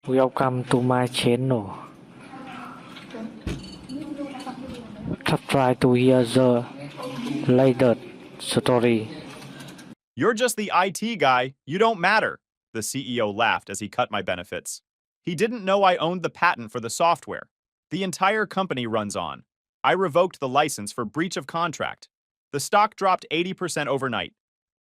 Welcome to my channel. Try to hear the latest story. You're just the IT guy. You don't matter. The CEO laughed as he cut my benefits. He didn't know I owned the patent for the software. The entire company runs on. I revoked the license for breach of contract. The stock dropped 80% overnight.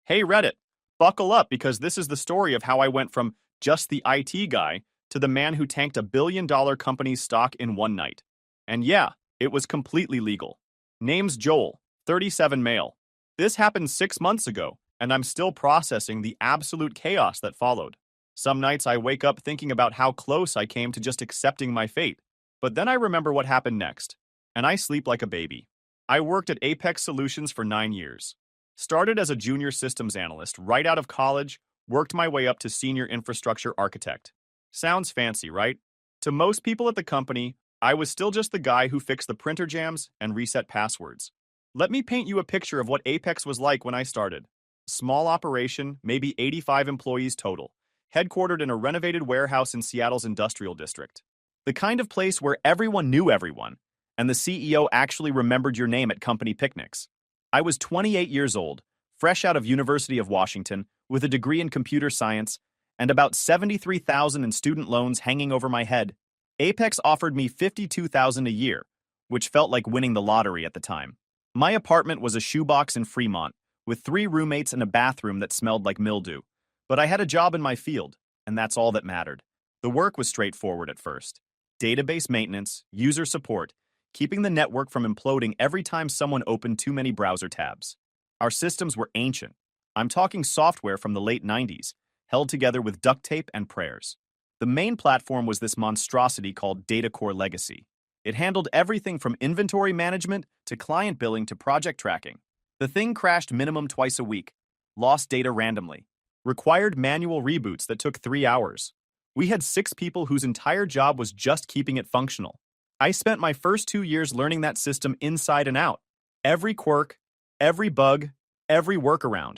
Hey, Reddit, buckle up because this is the story of how I went from just the IT guy to the man who tanked $1 billion company's stock in one night. And yeah, it was completely legal. Name's Joel, 37 male. This happened 6 months ago, and I'm still processing the absolute chaos that followed. Some nights I wake up thinking about how close I came to just accepting my fate. But then I remember what happened next, and I sleep like a baby. I worked at Apex Solutions for 9 years. Started as a junior systems analyst right out of college, worked my way up to senior infrastructure architect. Sounds fancy, right? To most people at the company, I was still just the guy who fixed the printer jams and reset passwords. Let me paint you a picture of what Apex was like when I started. Small operation, maybe 85 employees total, headquartered in a renovated warehouse in Seattle's industrial district. The kind of place where everyone knew everyone, and the CEO actually remembered your name at company picnics. I was 28 years old, fresh out of University of Washington, with a degree in computer science, and about $73,000 in student loans hanging over my head. Apex offered me $52,000 a year, which felt like winning the lottery at the time. My apartment was a shoebox in Fremont, with 3 roommates and a bathroom that smelled like mildew. But I had a job in my field, and that's all that mattered. The work was straightforward at first. Database maintenance, user support, keeping the network from imploding every time someone opened too many browser tabs. Our systems were ancient. I'm talking software from the late 90s, held together with duct tape and prayers. The main platform was this monstrosity called DataCore Legacy. It handled everything from inventory management to client billing to project tracking. The thing crashed minimum twice a week, lost data randomly, required manual reboots that took 3 hours. We had 6 people whose entire job was just keeping it functional. I spent my first 2 years learning that system inside and out. Every quirk, every bug, every workaround.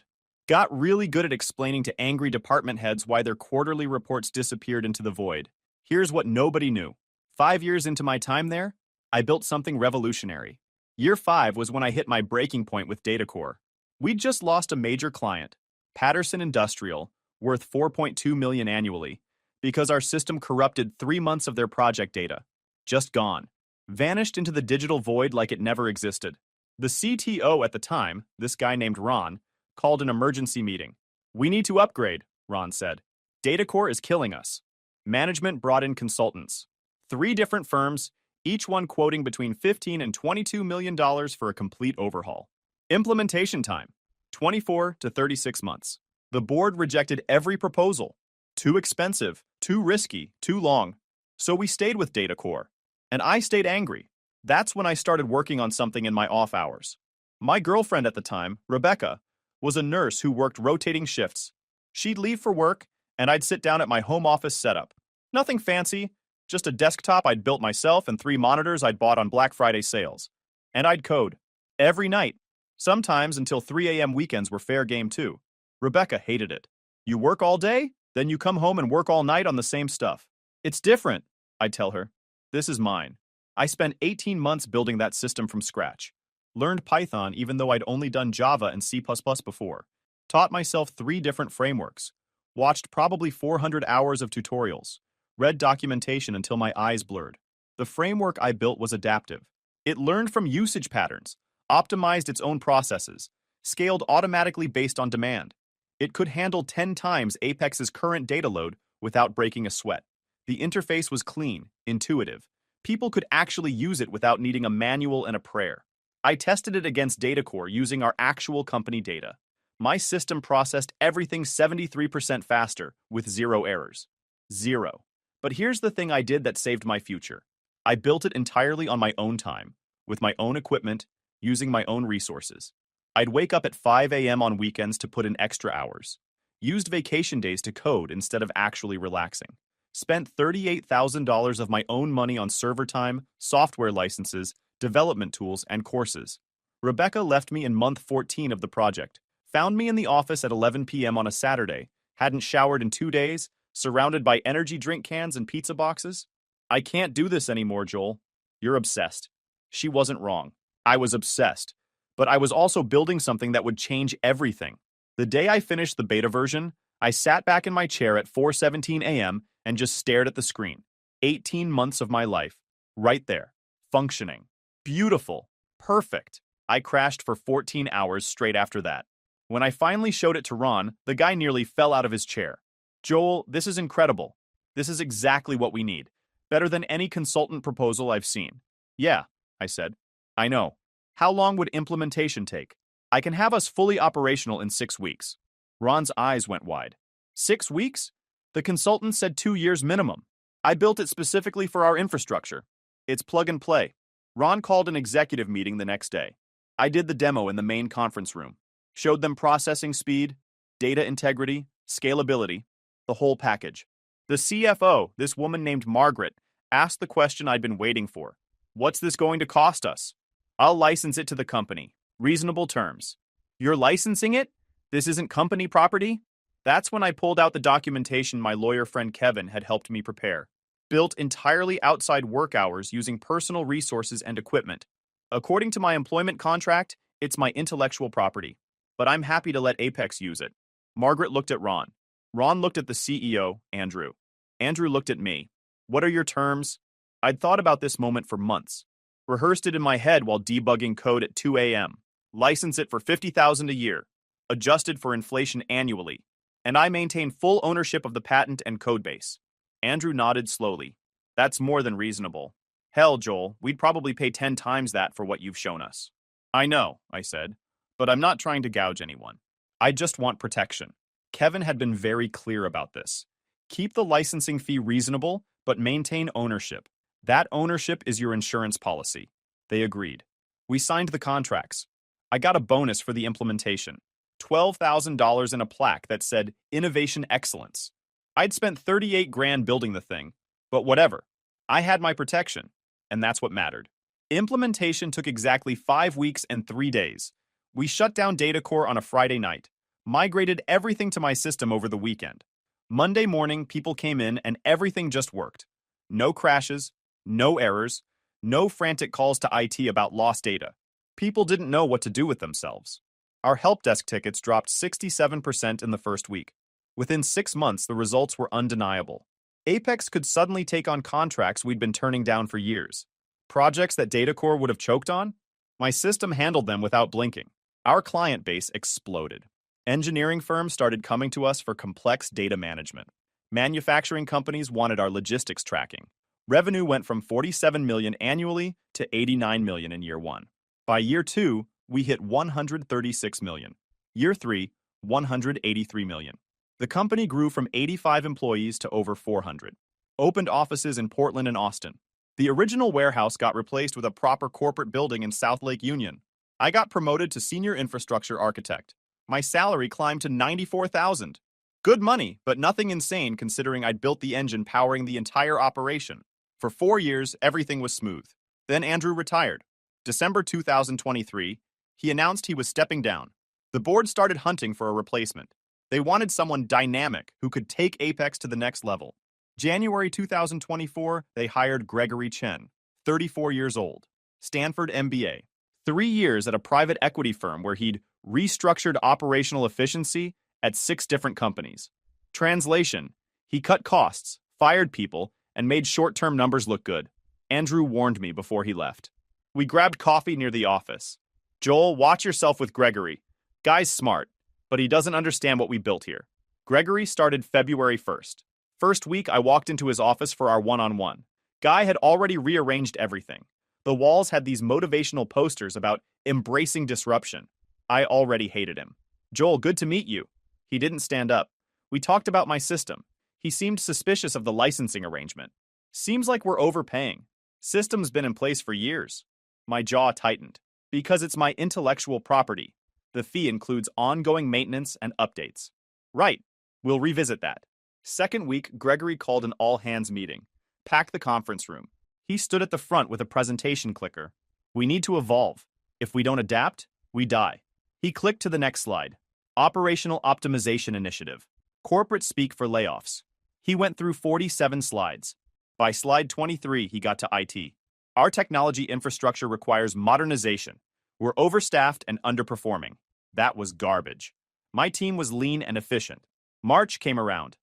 Got really good at explaining to angry department heads why their quarterly reports disappeared into the void. Here's what nobody knew. 5 years into my time there, I built something revolutionary. Year 5 was when I hit my breaking point with DataCore. We'd just lost a major client, Patterson Industrial, worth $4.2 million annually, because our system corrupted 3 months of their project data. Just gone. Vanished into the digital void like it never existed. The CTO at the time, this guy named Ron, called an emergency meeting. We need to upgrade, Ron said. DataCore is killing us. Management brought in consultants. 3 different firms, each one quoting between $15 and $22 million for a complete overhaul. Implementation time, 24 to 36 months. The board rejected every proposal. Too expensive, too risky, too long. So we stayed with DataCore. And I stayed angry. That's when I started working on something in my off hours. My girlfriend at the time, Rebecca, was a nurse who worked rotating shifts. She'd leave for work, and I'd sit down at my home office setup. Nothing fancy, just a desktop I'd built myself and 3 monitors I'd bought on Black Friday sales. And I'd code. Every night. Sometimes until 3 a.m. weekends were fair game too. Rebecca hated it. You work all day, then you come home and work all night on the same stuff. It's different, I'd tell her. This is mine. I spent 18 months building that system from scratch. Learned Python even though I'd only done Java and C++ before. Taught myself 3 different frameworks. Watched probably 400 hours of tutorials. Read documentation until my eyes blurred. The framework I built was adaptive. It learned from usage patterns, optimized its own processes, scaled automatically based on demand. It could handle 10 times Apex's current data load without breaking a sweat. The interface was clean, intuitive. People could actually use it without needing a manual and a prayer. I tested it against DataCore using our actual company data. My system processed everything 73% faster with 0 errors. 0. But here's the thing I did that saved my future. I built it entirely on my own time, with my own equipment, using my own resources. I'd wake up at 5 a.m. on weekends to put in extra hours. Used vacation days to code instead of actually relaxing. Spent $38,000 of my own money on server time, software licenses, development tools, and courses. Rebecca left me in month 14 of the project, found me in the office at 11 p.m. on a Saturday, hadn't showered in 2 days, surrounded by energy drink cans and pizza boxes. I can't do this anymore, Joel. You're obsessed. She wasn't wrong. I was obsessed. But I was also building something that would change everything. The day I finished the beta version, I sat back in my chair at 4:17 a.m. and just stared at the screen. 18 months of my life. Right there. Functioning. Beautiful. Perfect. I crashed for 14 hours straight after that. When I finally showed it to Ron, the guy nearly fell out of his chair. Joel, this is incredible. This is exactly what we need. Better than any consultant proposal I've seen. Yeah, I said. I know. How long would implementation take? I can have us fully operational in 6 weeks. Ron's eyes went wide. 6 weeks? The consultant said 2 years minimum. I built it specifically for our infrastructure. It's plug and play. Ron called an executive meeting the next day. I did the demo in the main conference room. Showed them processing speed, data integrity, scalability, the whole package. The CFO, this woman named Margaret, asked the question I'd been waiting for. What's this going to cost us? I'll license it to the company. Reasonable terms. You're licensing it? This isn't company property? That's when I pulled out the documentation my lawyer friend Kevin had helped me prepare. Built entirely outside work hours using personal resources and equipment. According to my employment contract, it's my intellectual property. But I'm happy to let Apex use it. Margaret looked at Ron. Ron looked at the CEO, Andrew. Andrew looked at me. What are your terms? I'd thought about this moment for months. Rehearsed it in my head while debugging code at 2 a.m. License it for $50,000 a year. Adjusted for inflation annually. And I maintain full ownership of the patent and codebase. Andrew nodded slowly. That's more than reasonable. Hell, Joel, we'd probably pay 10 times that for what you've shown us. I know, I said, but I'm not trying to gouge anyone. I just want protection. Kevin had been very clear about this. Keep the licensing fee reasonable, but maintain ownership. That ownership is your insurance policy. They agreed. We signed the contracts. I got a bonus for the implementation. $12,000 in a plaque that said Innovation Excellence. I'd spent 38 grand building the thing, but whatever. I had my protection, and that's what mattered. Implementation took exactly 5 weeks and 3 days. We shut down DataCore on a Friday night, migrated everything to my system over the weekend. Monday morning, people came in and everything just worked. No crashes, no errors, no frantic calls to IT about lost data. People didn't know what to do with themselves. Our help desk tickets dropped 67% in the first week. Within 6 months, the results were undeniable. Apex could suddenly take on contracts we'd been turning down for years. Projects that DataCore would have choked on? My system handled them without blinking. Our client base exploded. Engineering firms started coming to us for complex data management. Manufacturing companies wanted our logistics tracking. Revenue went from $47 million annually to $89 million in year 1. By year 2, we hit $136 million. Year 3, $183 million. The company grew from 85 employees to over 400. Opened offices in Portland and Austin. The original warehouse got replaced with a proper corporate building in South Lake Union. I got promoted to senior infrastructure architect. My salary climbed to $94,000. Good money, but nothing insane considering I'd built the engine powering the entire operation. For 4 years, everything was smooth. Then Andrew retired. December 2023, he announced he was stepping down. The board started hunting for a replacement. They wanted someone dynamic who could take Apex to the next level. January 2024, they hired Gregory Chen, 34 years old, Stanford MBA. 3 years at a private equity firm where he'd restructured operational efficiency at 6 different companies. Translation: he cut costs, fired people, and made short-term numbers look good. Andrew warned me before he left. We grabbed coffee near the office. Joel, watch yourself with Gregory. Guy's smart, but he doesn't understand what we built here. Gregory started February 1st. First week, I walked into his office for our one-on-one. Guy had already rearranged everything. The walls had these motivational posters about embracing disruption. I already hated him. Joel, good to meet you. He didn't stand up. We talked about my system. He seemed suspicious of the licensing arrangement. Seems like we're overpaying. System's been in place for years. My jaw tightened. Because it's my intellectual property. The fee includes ongoing maintenance and updates. Right. We'll revisit that. Second week, Gregory called an all-hands meeting. Packed the conference room. He stood at the front with a presentation clicker. We need to evolve. If we don't adapt, we die. He clicked to the next slide. Operational Optimization Initiative. Corporate speak for layoffs. He went through 47 slides. By slide 23, he got to IT. Our technology infrastructure requires modernization. We're overstaffed and underperforming. That was garbage. My team was lean and efficient. March came around.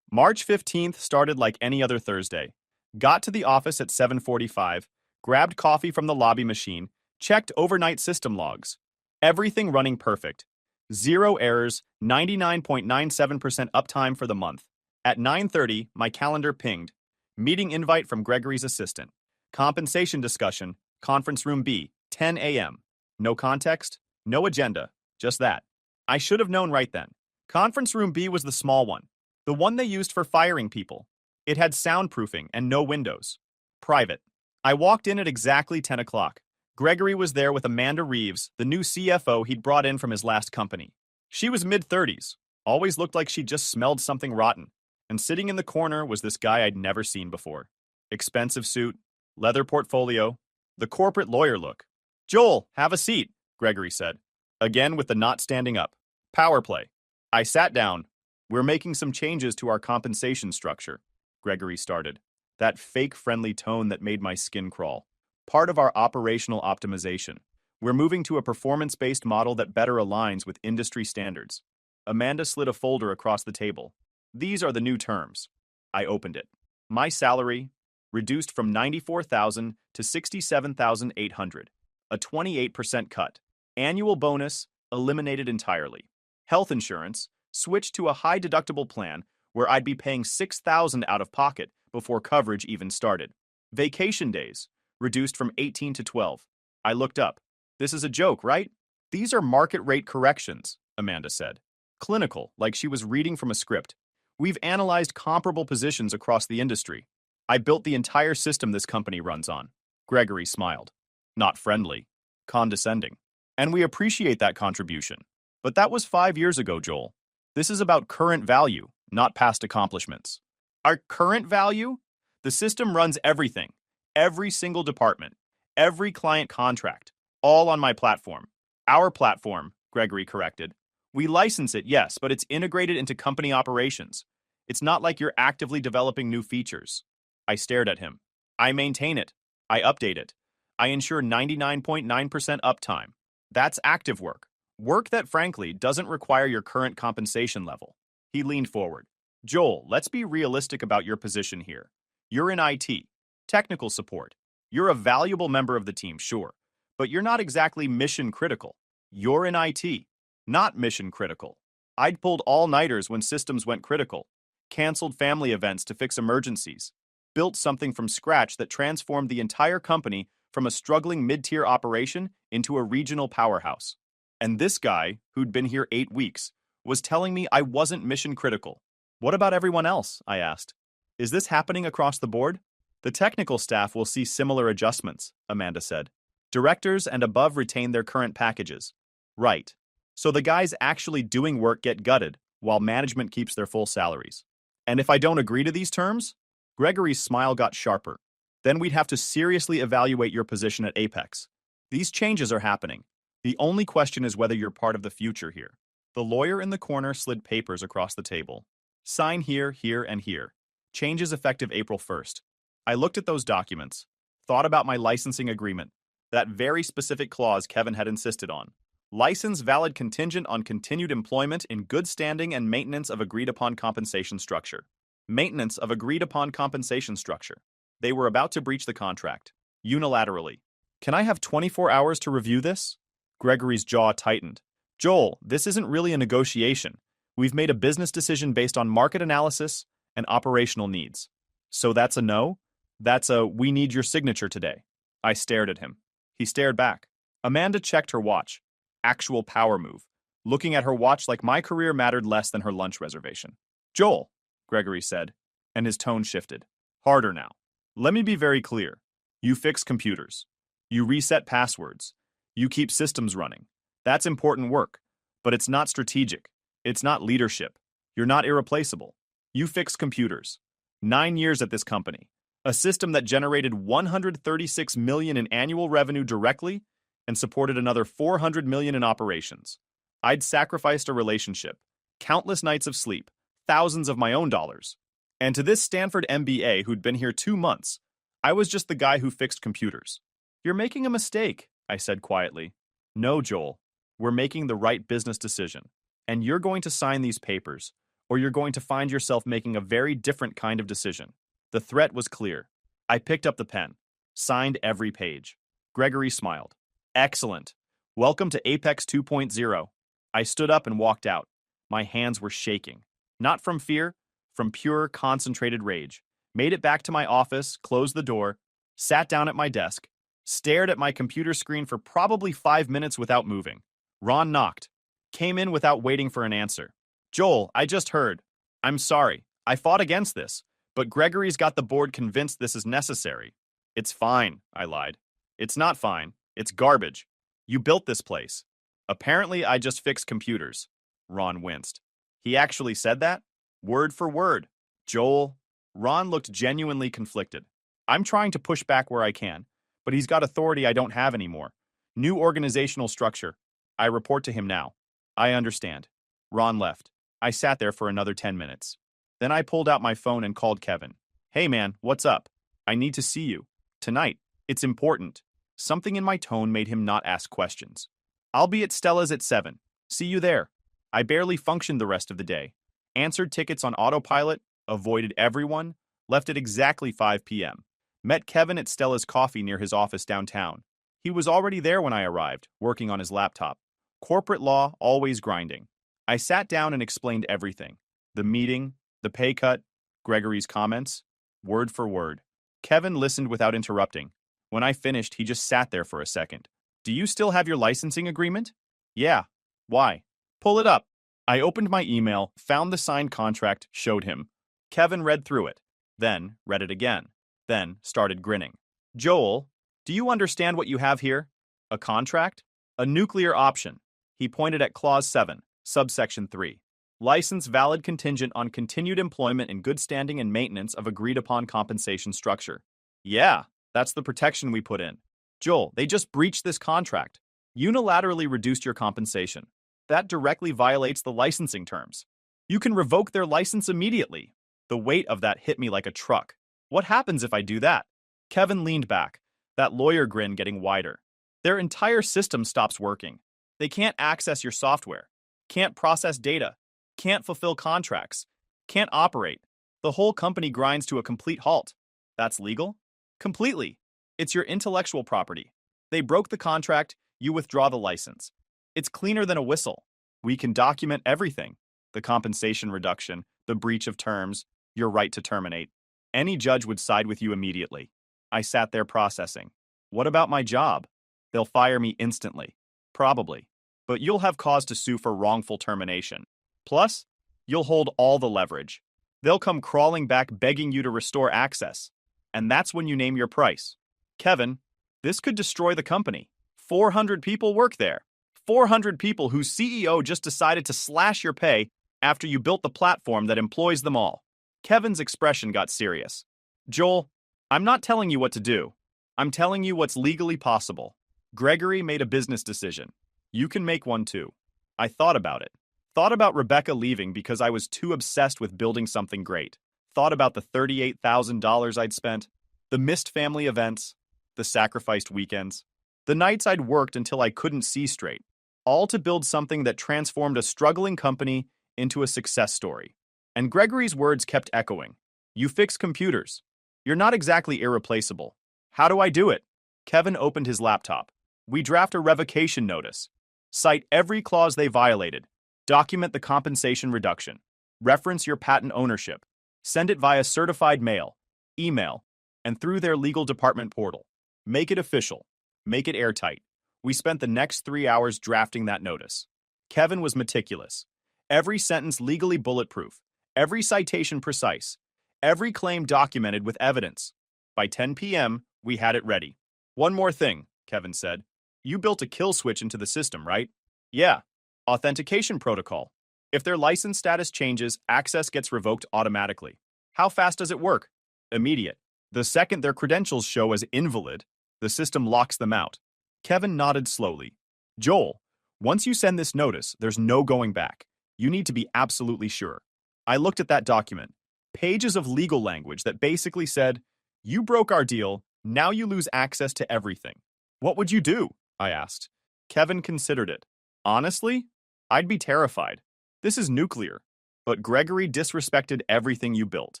March 15th started like any other Thursday. Got to the office at 7:45, grabbed coffee from the lobby machine, checked overnight system logs. Everything running perfect. Zero errors, 99.97% uptime for the month. At 9:30, my calendar pinged. Meeting invite from Gregory's assistant. Compensation discussion, conference room B, 10 a.m. No context, no agenda, just that. I should have known right then. Conference room B was the small one, the one they used for firing people. It had soundproofing and no windows. Private. I walked in at exactly 10 o'clock. Gregory was there with Amanda Reeves, the new CFO he'd brought in from his last company. She was mid-30s, always looked like she just smelled something rotten, and sitting in the corner was this guy I'd never seen before. Expensive suit, leather portfolio, the corporate lawyer look. "Joel, have a seat," Gregory said, again with the not standing up. Power play. I sat down. "We're making some changes to our compensation structure," Gregory started, that fake friendly tone that made my skin crawl. "Part of our operational optimization. We're moving to a performance-based model that better aligns with industry standards." Amanda slid a folder across the table. "These are the new terms." I opened it. My salary reduced from $94,000 to $67,800, a 28% cut. Annual bonus eliminated entirely. Health insurance switched to a high deductible plan where I'd be paying $6,000 out of pocket before coverage even started. Vacation days reduced from 18 to 12. I looked up. "This is a joke, right?" "These are market rate corrections," Amanda said. Clinical, like she was reading from a script. "We've analyzed comparable positions across the industry. I built the entire system this company runs on." Gregory smiled. Not friendly. Condescending. "And we appreciate that contribution. But that was 5 years ago, Joel. This is about current value, not past accomplishments." "Our current value? The system runs everything. Every single department. Every client contract. All on my platform." "Our platform," Gregory corrected. "We license it, yes, but it's integrated into company operations. It's not like you're actively developing new features." I stared at him. "I maintain it. I update it. I ensure 99.9% uptime. That's active work. Work that, frankly, doesn't require your current compensation level." He leaned forward. "Joel, let's be realistic about your position here. You're in IT, technical support. You're a valuable member of the team, sure, but you're not exactly mission critical. You're in IT, not mission critical. I'd pulled all-nighters when systems went critical, canceled family events to fix emergencies, built something from scratch that transformed the entire company from a struggling mid-tier operation into a regional powerhouse. And this guy, who'd been here 8 weeks, was telling me I wasn't mission critical. What about everyone else? I asked. Is this happening across the board? The technical staff will see similar adjustments, Amanda said. Directors and above retain their current packages. Right. So the guys actually doing work get gutted, while management keeps their full salaries. And if I don't agree to these terms? Gregory's smile got sharper. Then we'd have to seriously evaluate your position at Apex. These changes are happening. The only question is whether you're part of the future here. The lawyer in the corner slid papers across the table. Sign here, here, and here. Changes effective April 1st. I looked at those documents, thought about my licensing agreement, that very specific clause Kevin had insisted on. License valid contingent on continued employment in good standing and maintenance of agreed-upon compensation structure. Maintenance of agreed-upon compensation structure. They were about to breach the contract. Unilaterally. Can I have 24 hours to review this? Gregory's jaw tightened. Joel, this isn't really a negotiation. We've made a business decision based on market analysis and operational needs. So that's a no? That's a, we need your signature today. I stared at him. He stared back. Amanda checked her watch. Actual power move. Looking at her watch like my career mattered less than her lunch reservation. Joel, Gregory said, and his tone shifted. Harder now. Let me be very clear. You fix computers. You reset passwords. You keep systems running. That's important work. But it's not strategic. It's not leadership. You're not irreplaceable. You fix computers. 9 years at this company. A system that generated $136 million in annual revenue directly and supported another $400 million in operations. I'd sacrificed a relationship, countless nights of sleep, thousands of my own dollars. And to this Stanford MBA who'd been here 2 months, I was just the guy who fixed computers. You're making a mistake, I said quietly. No, Joel. We're making the right business decision. And you're going to sign these papers, or you're going to find yourself making a very different kind of decision. The threat was clear. I picked up the pen, signed every page. Gregory smiled. Excellent. Welcome to Apex 2.0. I stood up and walked out. My hands were shaking. Not from fear, from pure, concentrated rage. Made it back to my office, closed the door, sat down at my desk, stared at my computer screen for probably 5 minutes without moving. Ron knocked. Came in without waiting for an answer. Joel, I just heard. I'm sorry. I fought against this, but Gregory's got the board convinced this is necessary. It's fine, I lied. It's not fine. It's garbage. You built this place. Apparently, I just fixed computers. Ron winced. He actually said that? Word for word. Joel. Ron looked genuinely conflicted. I'm trying to push back where I can, but he's got authority I don't have anymore. New organizational structure. I report to him now. I understand. Ron left. I sat there for another 10 minutes. Then I pulled out my phone and called Kevin. Hey man, what's up? I need to see you. Tonight. It's important. Something in my tone made him not ask questions. I'll be at Stella's at 7. See you there. I barely functioned the rest of the day. Answered tickets on autopilot, avoided everyone, left at exactly 5 p.m. Met Kevin at Stella's Coffee near his office downtown. He was already there when I arrived, working on his laptop. Corporate law, always grinding. I sat down and explained everything. The meeting, the pay cut, Gregory's comments, word for word. Kevin listened without interrupting. When I finished, he just sat there for a second. Do you still have your licensing agreement? Yeah. Why? Pull it up. I opened my email, found the signed contract, showed him. Kevin read through it, then read it again, then started grinning. Joel, do you understand what you have here? A contract? A nuclear option. He pointed at Clause 7, subsection 3. License valid contingent on continued employment in good standing and maintenance of agreed-upon compensation structure. Yeah, that's the protection we put in. Joel, they just breached this contract. Unilaterally reduced your compensation. That directly violates the licensing terms. You can revoke their license immediately. The weight of that hit me like a truck. What happens if I do that? Kevin leaned back, that lawyer grin getting wider. Their entire system stops working. They can't access your software, can't process data, can't fulfill contracts, can't operate. The whole company grinds to a complete halt. That's legal? Completely. It's your intellectual property. They broke the contract, you withdraw the license. It's cleaner than a whistle. We can document everything. The compensation reduction, the breach of terms, your right to terminate. Any judge would side with you immediately. I sat there processing. What about my job? They'll fire me instantly. Probably. But you'll have cause to sue for wrongful termination. Plus, you'll hold all the leverage. They'll come crawling back begging you to restore access. And that's when you name your price. Kevin, this could destroy the company. 400 people work there. 400 people whose CEO just decided to slash your pay after you built the platform that employs them all. Kevin's expression got serious. Joel, I'm not telling you what to do. I'm telling you what's legally possible. Gregory made a business decision. You can make one too. I thought about it. Thought about Rebecca leaving because I was too obsessed with building something great. Thought about the $38,000 I'd spent, the missed family events, the sacrificed weekends, the nights I'd worked until I couldn't see straight, all to build something that transformed a struggling company into a success story. And Gregory's words kept echoing. You fix computers. You're not exactly irreplaceable. How do I do it? Kevin opened his laptop. We draft a revocation notice. Cite every clause they violated. Document the compensation reduction. Reference your patent ownership. Send it via certified mail, email, and through their legal department portal. Make it official. Make it airtight. We spent the next 3 hours drafting that notice. Kevin was meticulous. Every sentence legally bulletproof. Every citation precise. Every claim documented with evidence. By 10 p.m., we had it ready. One more thing, Kevin said. You built a kill switch into the system, right? Yeah. Authentication protocol. If their license status changes, access gets revoked automatically. How fast does it work? Immediate. The second their credentials show as invalid, the system locks them out. Kevin nodded slowly. Joel, once you send this notice, there's no going back. You need to be absolutely sure. I looked at that document. Pages of legal language that basically said, "You broke our deal, now you lose access to everything." "What would you do?" I asked. Kevin considered it. "Honestly, I'd be terrified. This is nuclear. But Gregory disrespected everything you built.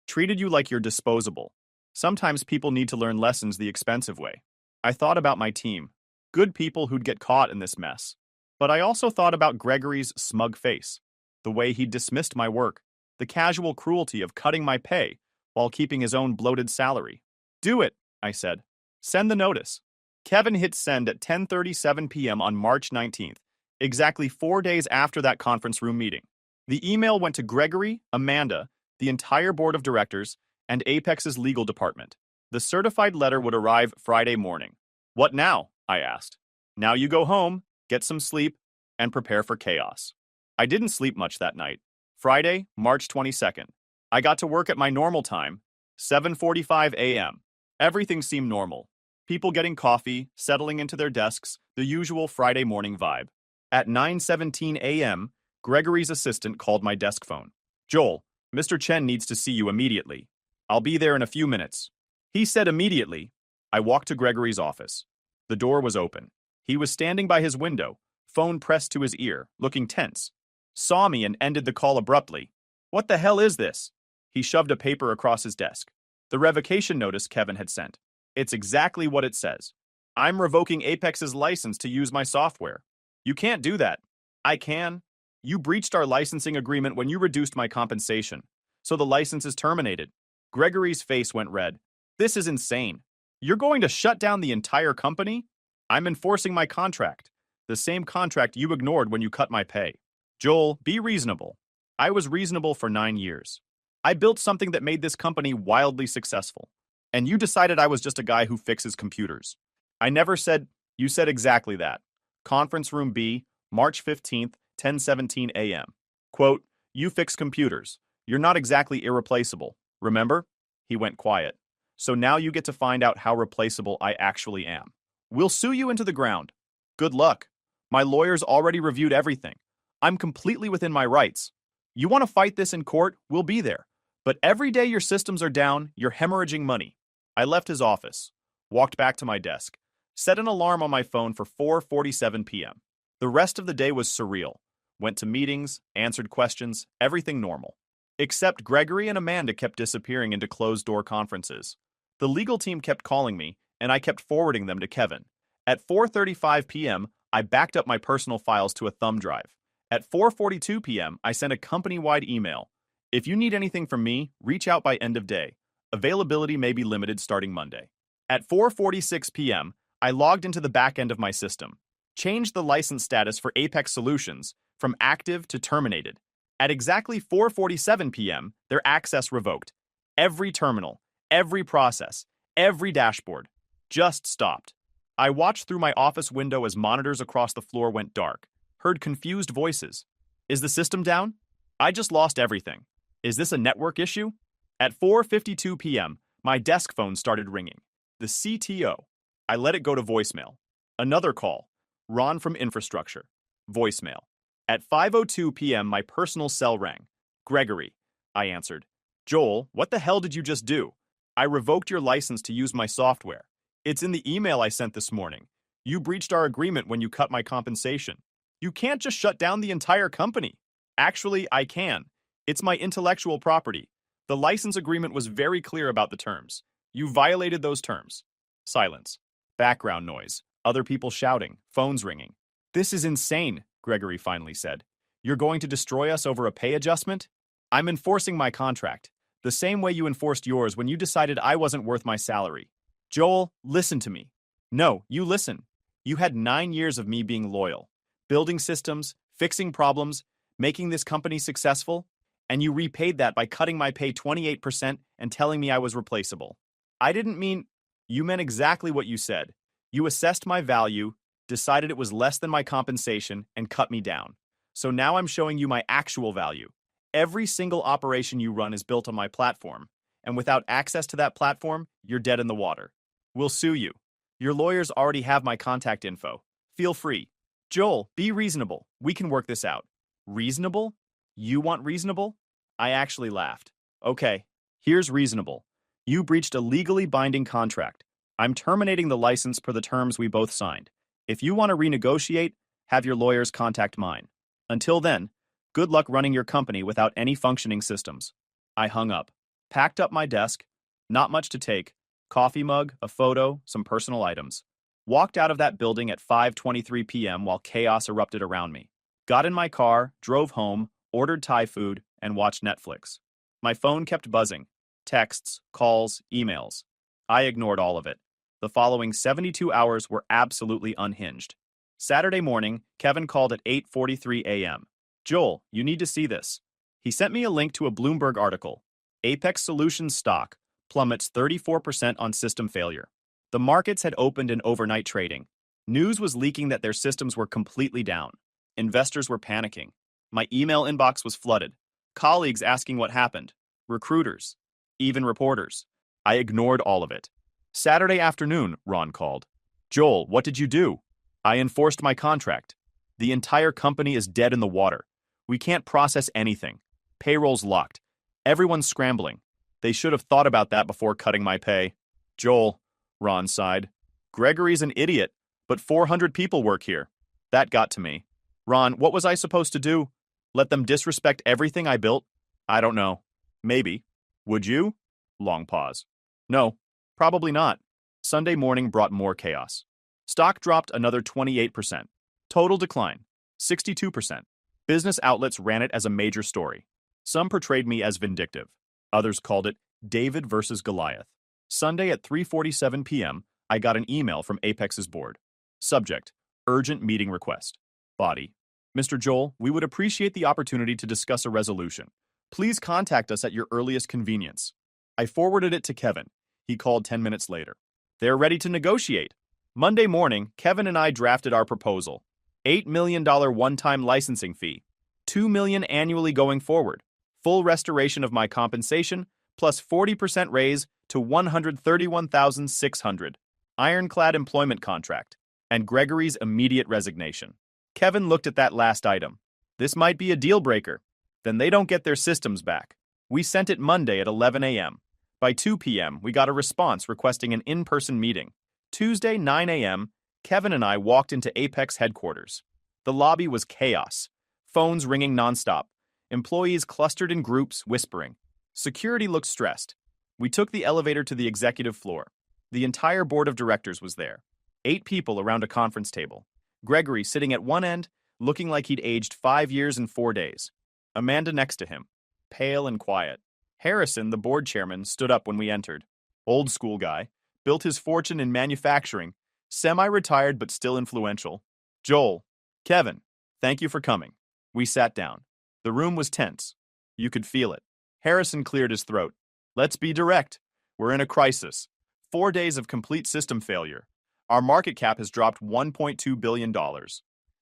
Treated you like you're disposable. Sometimes people need to learn lessons the expensive way." I thought about my team. Good people who'd get caught in this mess. But I also thought about Gregory's smug face. The way he dismissed my work. The casual cruelty of cutting my pay while keeping his own bloated salary. "Do it," I said. "Send the notice." Kevin hit send at 10:37 p.m. on March 19th, exactly 4 days after that conference room meeting. The email went to Gregory, Amanda, the entire board of directors, and Apex's legal department. The certified letter would arrive Friday morning. "What now?" I asked. "Now you go home, get some sleep, and prepare for chaos." I didn't sleep much that night. Friday, March 22nd. I got to work at my normal time, 7:45 a.m. Everything seemed normal. People getting coffee, settling into their desks, the usual Friday morning vibe. At 9:17 a.m., Gregory's assistant called my desk phone. "Joel, Mr. Chen needs to see you immediately. I'll be there in a few minutes." He said immediately. I walked to Gregory's office. The door was open. He was standing by his window, phone pressed to his ear, looking tense. Saw me and ended the call abruptly. "What the hell is this?" He shoved a paper across his desk. The revocation notice Kevin had sent. It's exactly what it says. "I'm revoking Apex's license to use my software." "You can't do that." "I can. You breached our licensing agreement when you reduced my compensation, so the license is terminated." Gregory's face went red. "This is insane. You're going to shut down the entire company?" "I'm enforcing my contract. The same contract you ignored when you cut my pay." "Joel, be reasonable." I was reasonable for 9 years. I built something that made this company wildly successful. And you decided I was just a guy who fixes computers. I never said. You said exactly that. Conference Room B, March 15th, 10:17 a.m. Quote, "You fix computers. You're not exactly irreplaceable. Remember?" He went quiet. "So now you get to find out how replaceable I actually am. We'll sue you into the ground. Good luck. My lawyers already reviewed everything. I'm completely within my rights. You want to fight this in court? We'll be there. But every day your systems are down, you're hemorrhaging money." I left his office, walked back to my desk, set an alarm on my phone for 4:47 p.m. The rest of the day was surreal. Went to meetings, answered questions, everything normal. Except Gregory and Amanda kept disappearing into closed-door conferences. The legal team kept calling me, and I kept forwarding them to Kevin. At 4:35 p.m., I backed up my personal files to a thumb drive. At 4:42 p.m., I sent a company-wide email. "If you need anything from me, reach out by end of day. Availability may be limited starting Monday." At 4:46 p.m., I logged into the back end of my system. Changed the license status for Apex Solutions from active to terminated. At exactly 4:47 p.m., their access revoked. Every terminal, every process, every dashboard just stopped. I watched through my office window as monitors across the floor went dark. Heard confused voices. "Is the system down? I just lost everything. Is this a network issue?" At 4:52 p.m., my desk phone started ringing. The CTO. I let it go to voicemail. Another call. Ron from infrastructure. Voicemail. At 5:02 p.m., my personal cell rang. "Gregory," I answered. "Joel, what the hell did you just do?" "I revoked your license to use my software. It's in the email I sent this morning. You breached our agreement when you cut my compensation. You can't just shut down the entire company." "Actually, I can. It's my intellectual property. The license agreement was very clear about the terms. You violated those terms." Silence. Background noise. Other people shouting. Phones ringing. "This is insane," Gregory finally said. "You're going to destroy us over a pay adjustment?" "I'm enforcing my contract, the same way you enforced yours when you decided I wasn't worth my salary." "Joel, listen to me." "No, you listen. You had 9 years of me being loyal, building systems, fixing problems, making this company successful, and you repaid that by cutting my pay 28% and telling me I was replaceable." "I didn't mean." "You meant exactly what you said. You assessed my value, decided it was less than my compensation, and cut me down. So now I'm showing you my actual value. Every single operation you run is built on my platform, and without access to that platform, you're dead in the water. We'll sue you. Your lawyers already have my contact info. Feel free." "Joel, be reasonable. We can work this out." "Reasonable? You want reasonable?" I actually laughed. Okay, here's reasonable. You breached a legally binding contract. I'm terminating the license per the terms we both signed. If you want to renegotiate, have your lawyers contact mine. Until then, good luck running your company without any functioning systems. I hung up, packed up my desk, not much to take, coffee mug, a photo, some personal items. Walked out of that building at 5:23 p.m. while chaos erupted around me. Got in my car, drove home, ordered Thai food, and watched Netflix. My phone kept buzzing. Texts, calls, emails. I ignored all of it. The following 72 hours were absolutely unhinged. Saturday morning, Kevin called at 8:43 a.m. Joel, you need to see this. He sent me a link to a Bloomberg article. Apex Solutions stock plummets 34% on system failure. The markets had opened in overnight trading. News was leaking that their systems were completely down. Investors were panicking. My email inbox was flooded. Colleagues asking what happened. Recruiters. Even reporters. I ignored all of it. Saturday afternoon, Ron called. Joel, what did you do? I enforced my contract. The entire company is dead in the water. We can't process anything. Payroll's locked. Everyone's scrambling. They should have thought about that before cutting my pay. Joel, Ron sighed. Gregory's an idiot, but 400 people work here. That got to me. Ron, what was I supposed to do? Let them disrespect everything I built? I don't know. Maybe. Would you? Long pause. No, probably not. Sunday morning brought more chaos. Stock dropped another 28%. Total decline, 62%. Business outlets ran it as a major story. Some portrayed me as vindictive. Others called it David versus Goliath. Sunday at 3:47 p.m., I got an email from Apex's board. Subject, urgent meeting request. Body, Mr. Joel, we would appreciate the opportunity to discuss a resolution. Please contact us at your earliest convenience. I forwarded it to Kevin. He called 10 minutes later. They're ready to negotiate. Monday morning, Kevin and I drafted our proposal. $8 million one-time licensing fee. $2 million annually going forward. Full restoration of my compensation, plus 40% raise to $131,600. Ironclad employment contract. And Gregory's immediate resignation. Kevin looked at that last item. This might be a deal breaker. Then they don't get their systems back. We sent it Monday at 11 a.m. By 2 p.m., we got a response requesting an in-person meeting. Tuesday, 9 a.m., Kevin and I walked into Apex headquarters. The lobby was chaos. Phones ringing nonstop. Employees clustered in groups, whispering. Security looked stressed. We took the elevator to the executive floor. The entire board of directors was there. 8 people around a conference table. Gregory sitting at one end, looking like he'd aged 5 years and 4 days. Amanda next to him, pale and quiet. Harrison, the board chairman, stood up when we entered. Old school guy, built his fortune in manufacturing, semi-retired but still influential. Joel, Kevin, thank you for coming. We sat down. The room was tense. You could feel it. Harrison cleared his throat. Let's be direct. We're in a crisis. 4 days of complete system failure. Our market cap has dropped $1.2 billion.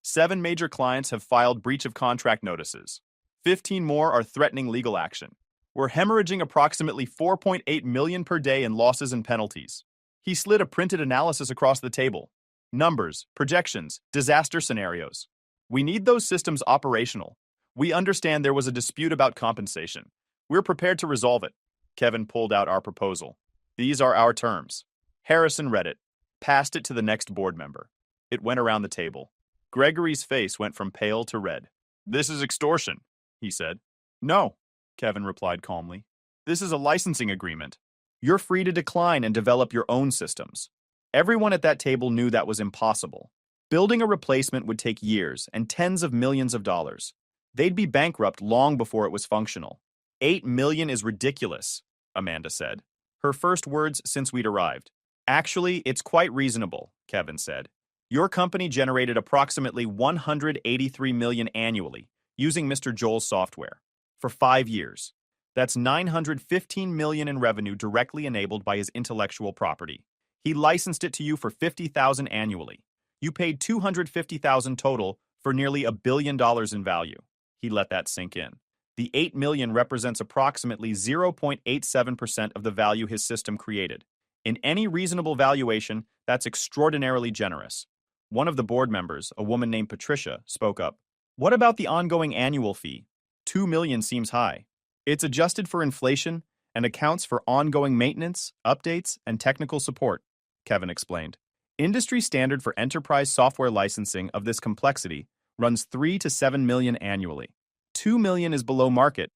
7 major clients have filed breach of contract notices. 15 more are threatening legal action. We're hemorrhaging approximately $4.8 million per day in losses and penalties. He slid a printed analysis across the table. Numbers, projections, disaster scenarios. We need those systems operational. We understand there was a dispute about compensation. We're prepared to resolve it. Kevin pulled out our proposal. These are our terms. Harrison read it, passed it to the next board member. It went around the table. Gregory's face went from pale to red. This is extortion, he said. No, Kevin replied calmly. This is a licensing agreement. You're free to decline and develop your own systems. Everyone at that table knew that was impossible. Building a replacement would take years and tens of millions of dollars. They'd be bankrupt long before it was functional. $8 million is ridiculous, Amanda said. Her first words since we'd arrived. Actually, it's quite reasonable, Kevin said. Your company generated approximately $183 million annually using Mr. Joel's software for 5 years. That's $915 million in revenue directly enabled by his intellectual property. He licensed it to you for $50,000 annually. You paid $250,000 total for nearly $1 billion in value. He let that sink in. The $8 million represents approximately 0.87% of the value his system created. In any reasonable valuation, that's extraordinarily generous. One of the board members, a woman named Patricia, spoke up. What about the ongoing annual fee? $2 million seems high. It's adjusted for inflation and accounts for ongoing maintenance, updates, and technical support, Kevin explained. Industry standard for enterprise software licensing of this complexity runs 3 to 7 million annually. 2 million is below market.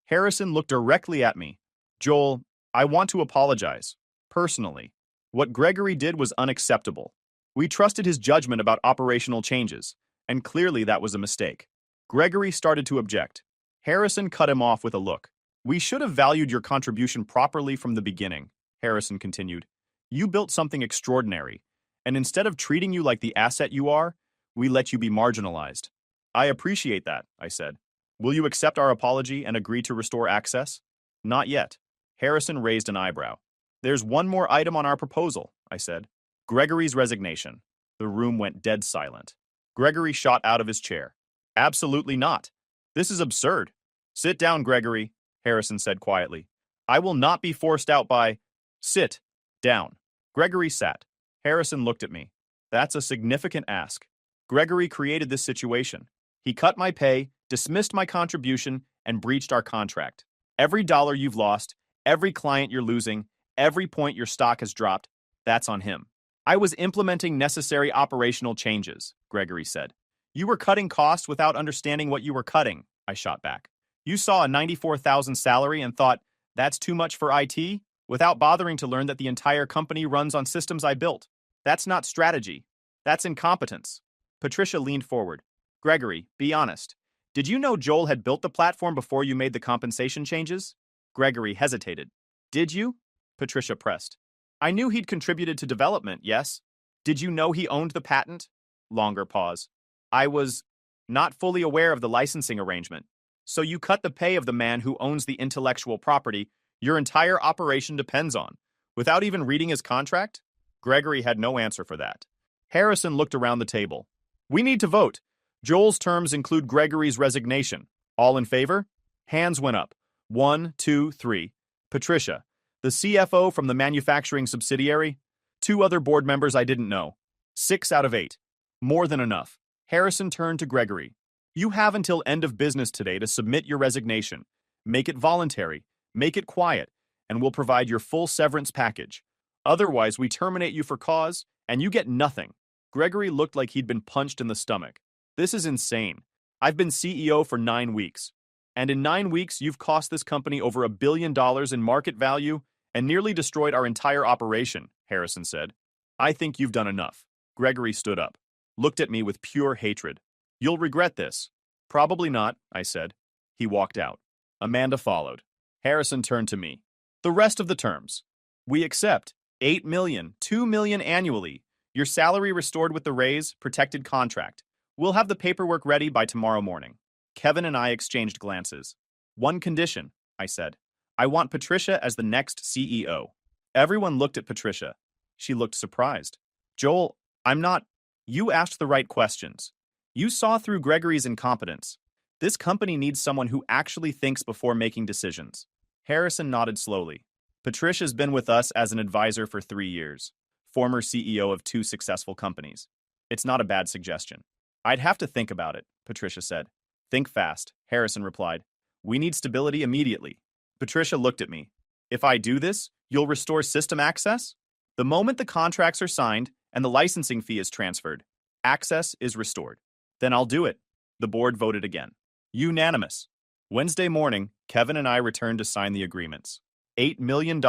Harrison looked directly at me. Joel, I want to apologize. Personally. What Gregory did was unacceptable. We trusted his judgment about operational changes, and clearly that was a mistake. Gregory started to object. Harrison cut him off with a look. We should have valued your contribution properly from the beginning, Harrison continued. You built something extraordinary, and instead of treating you like the asset you are, we let you be marginalized. I appreciate that, I said. Will you accept our apology and agree to restore access? Not yet. Harrison raised an eyebrow. There's one more item on our proposal, I said. Gregory's resignation. The room went dead silent. Gregory shot out of his chair. Absolutely not. This is absurd. Sit down, Gregory, Harrison said quietly. I will not be forced out by... Sit down. Gregory sat. Harrison looked at me. That's a significant ask. Gregory created this situation. He cut my pay, dismissed my contribution, and breached our contract. Every dollar you've lost, every client you're losing, every point your stock has dropped, that's on him. I was implementing necessary operational changes, Gregory said. You were cutting costs without understanding what you were cutting, I shot back. You saw a $94,000 salary and thought, that's too much for IT, without bothering to learn that the entire company runs on systems I built. That's not strategy. That's incompetence. Patricia leaned forward. Gregory, be honest. Did you know Joel had built the platform before you made the compensation changes? Gregory hesitated. Did you? Patricia pressed. I knew he'd contributed to development, yes. Did you know he owned the patent? Longer pause. I was not fully aware of the licensing arrangement. So you cut the pay of the man who owns the intellectual property your entire operation depends on, without even reading his contract? Gregory had no answer for that. Harrison looked around the table. We need to vote. Joel's terms include Gregory's resignation. All in favor? Hands went up. 1, 2, 3. Patricia, the CFO from the manufacturing subsidiary. 2 other board members I didn't know. 6 out of 8. More than enough. Harrison turned to Gregory. You have until end of business today to submit your resignation. Make it voluntary, make it quiet, and we'll provide your full severance package. Otherwise, we terminate you for cause, and you get nothing. Gregory looked like he'd been punched in the stomach. This is insane. I've been CEO for 9 weeks. And in 9 weeks, you've cost this company over $1 billion in market value and nearly destroyed our entire operation, Harrison said. I think you've done enough. Gregory stood up, looked at me with pure hatred. You'll regret this. Probably not, I said. He walked out. Amanda followed. Harrison turned to me. The rest of the terms. We accept. 8 million, 2 million annually. Your salary restored with the raise, protected contract. We'll have the paperwork ready by tomorrow morning. Kevin and I exchanged glances. One condition, I said. I want Patricia as the next CEO. Everyone looked at Patricia. She looked surprised. Joel, I'm not... You asked the right questions. You saw through Gregory's incompetence. This company needs someone who actually thinks before making decisions. Harrison nodded slowly. Patricia's been with us as an advisor for 3 years. Former CEO of 2 successful companies. It's not a bad suggestion. I'd have to think about it, Patricia said. Think fast, Harrison replied. We need stability immediately. Patricia looked at me. If I do this, you'll restore system access? The moment the contracts are signed and the licensing fee is transferred, access is restored. Then I'll do it. The board voted again. Unanimous. Wednesday morning, Kevin and I returned to sign the agreements. $8 million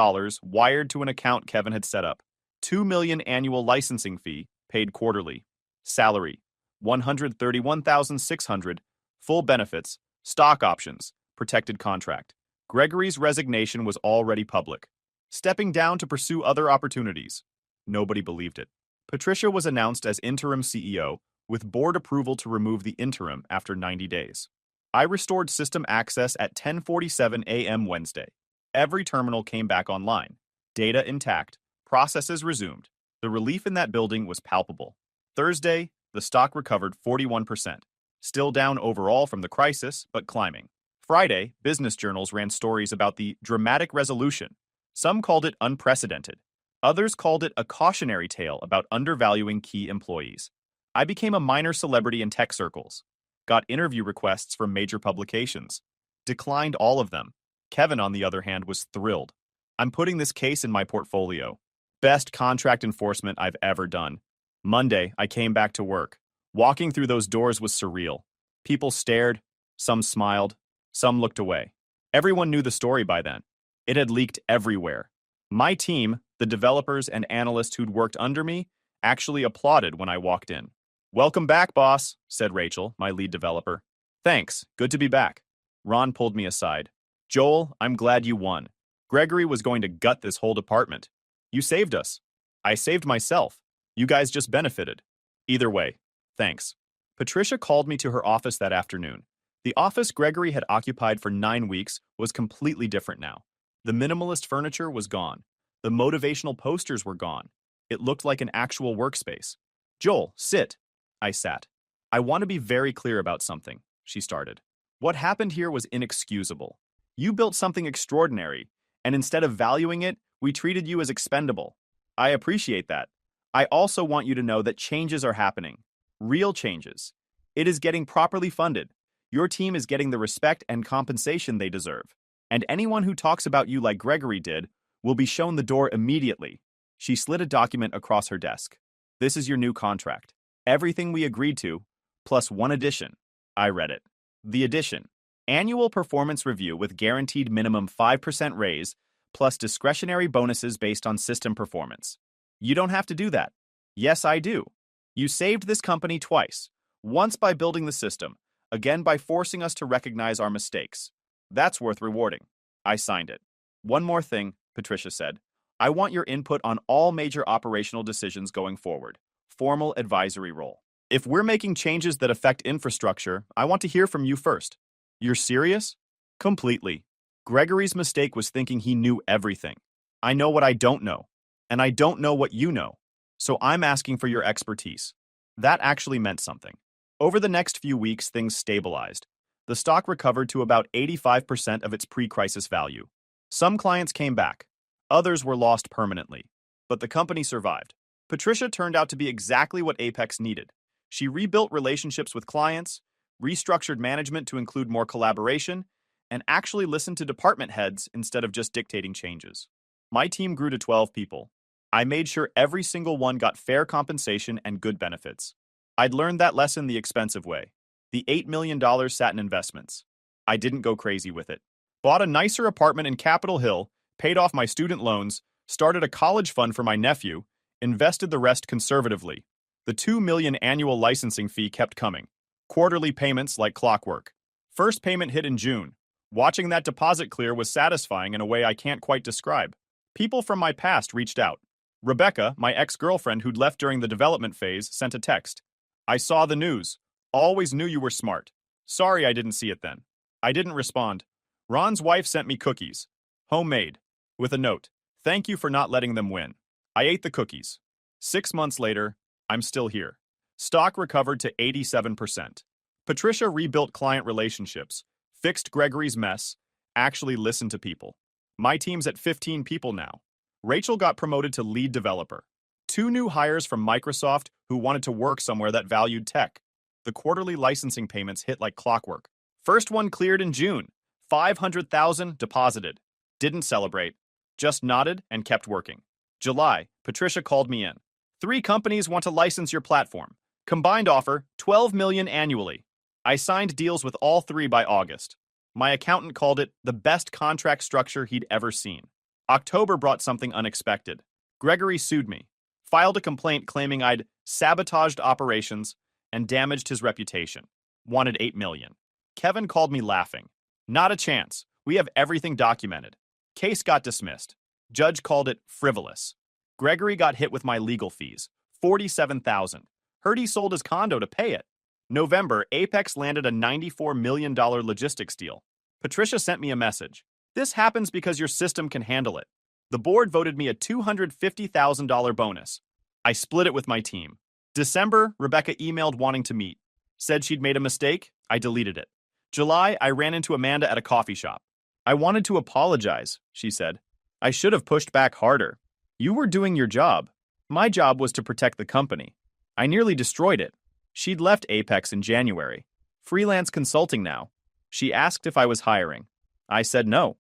wired to an account Kevin had set up. $2 million annual licensing fee, paid quarterly. Salary, $131,600. Full benefits, stock options, protected contract. Gregory's resignation was already public. Stepping down to pursue other opportunities. Nobody believed it. Patricia was announced as interim CEO, with board approval to remove the interim after 90 days. I restored system access at 10:47 a.m. Wednesday. Every terminal came back online. Data intact. Processes resumed. The relief in that building was palpable. Thursday, the stock recovered 41%. Still down overall from the crisis, but climbing. Friday, business journals ran stories about the dramatic resolution. Some called it unprecedented. Others called it a cautionary tale about undervaluing key employees. I became a minor celebrity in tech circles. Got interview requests from major publications. Declined all of them. Kevin, on the other hand, was thrilled. I'm putting this case in my portfolio. Best contract enforcement I've ever done. Monday, I came back to work. Walking through those doors was surreal. People stared, some smiled, some looked away. Everyone knew the story by then. It had leaked everywhere. My team, the developers and analysts who'd worked under me, actually applauded when I walked in. "Welcome back, boss," said Rachel, my lead developer. "Thanks, good to be back." Ron pulled me aside. "Joel, I'm glad you won. Gregory was going to gut this whole department. You saved us. I saved myself. You guys just benefited. Either way, thanks." Patricia called me to her office that afternoon. The office Gregory had occupied for 9 weeks was completely different now. The minimalist furniture was gone. The motivational posters were gone. It looked like an actual workspace. "Joel, sit." I sat. "I want to be very clear about something," she started. "What happened here was inexcusable. You built something extraordinary, and instead of valuing it, we treated you as expendable. I appreciate that. I also want you to know that changes are happening. Real changes. It is getting properly funded. Your team is getting the respect and compensation they deserve. And anyone who talks about you like Gregory did will be shown the door immediately." She slid a document across her desk. "This is your new contract. Everything we agreed to, plus one addition." I read it. The addition: annual performance review with guaranteed minimum 5% raise, plus discretionary bonuses based on system performance. You don't have to do that. Yes, I do. You saved this company twice. Once by building the system, again by forcing us to recognize our mistakes. That's worth rewarding. I signed it. "One more thing," Patricia said. "I want your input on all major operational decisions going forward. Formal advisory role. If we're making changes that affect infrastructure, I want to hear from you first." "You're serious?" "Completely. Gregory's mistake was thinking he knew everything. I know what I don't know, and I don't know what you know. So I'm asking for your expertise." That actually meant something. Over the next few weeks, things stabilized. The stock recovered to about 85% of its pre-crisis value. Some clients came back. Others were lost permanently. But the company survived. Patricia turned out to be exactly what Apex needed. She rebuilt relationships with clients, restructured management to include more collaboration, and actually listened to department heads instead of just dictating changes. My team grew to 12 people. I made sure every single one got fair compensation and good benefits. I'd learned that lesson the expensive way. The $8 million sat in investments. I didn't go crazy with it. Bought a nicer apartment in Capitol Hill, paid off my student loans, started a college fund for my nephew, invested the rest conservatively. The $2 million annual licensing fee kept coming. Quarterly payments like clockwork. First payment hit in June. Watching that deposit clear was satisfying in a way I can't quite describe. People from my past reached out. Rebecca, my ex-girlfriend who'd left during the development phase, sent a text. "I saw the news. Always knew you were smart. Sorry I didn't see it then." I didn't respond. Ron's wife sent me cookies. Homemade. With a note. "Thank you for not letting them win." I ate the cookies. 6 months later, I'm still here. Stock recovered to 87%. Patricia rebuilt client relationships, fixed Gregory's mess, actually listened to people. My team's at 15 people now. Rachel got promoted to lead developer. 2 new hires from Microsoft who wanted to work somewhere that valued tech. The quarterly licensing payments hit like clockwork. First one cleared in June. 500,000 deposited. Didn't celebrate. Just nodded and kept working. July, Patricia called me in. 3 companies want to license your platform. Combined offer, $12 million annually. I signed deals with all 3 by August. My accountant called it the best contract structure he'd ever seen. October brought something unexpected. Gregory sued me, filed a complaint claiming I'd sabotaged operations and damaged his reputation. Wanted $8 million. Kevin called me laughing. Not a chance. We have everything documented. Case got dismissed. Judge called it frivolous. Gregory got hit with my legal fees. $47,000. Heard he sold his condo to pay it. November, Apex landed a $94 million logistics deal. Patricia sent me a message. "This happens because your system can handle it." The board voted me a $250,000 bonus. I split it with my team. December, Rebecca emailed wanting to meet. Said she'd made a mistake. I deleted it. July, I ran into Amanda at a coffee shop. "I wanted to apologize," she said. "I should have pushed back harder. You were doing your job. My job was to protect the company. I nearly destroyed it." She'd left Apex in January. Freelance consulting now. She asked if I was hiring. I said no.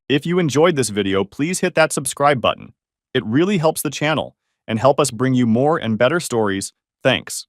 If you enjoyed this video, please hit that subscribe button. It really helps the channel and help us bring you more and better stories. Thanks.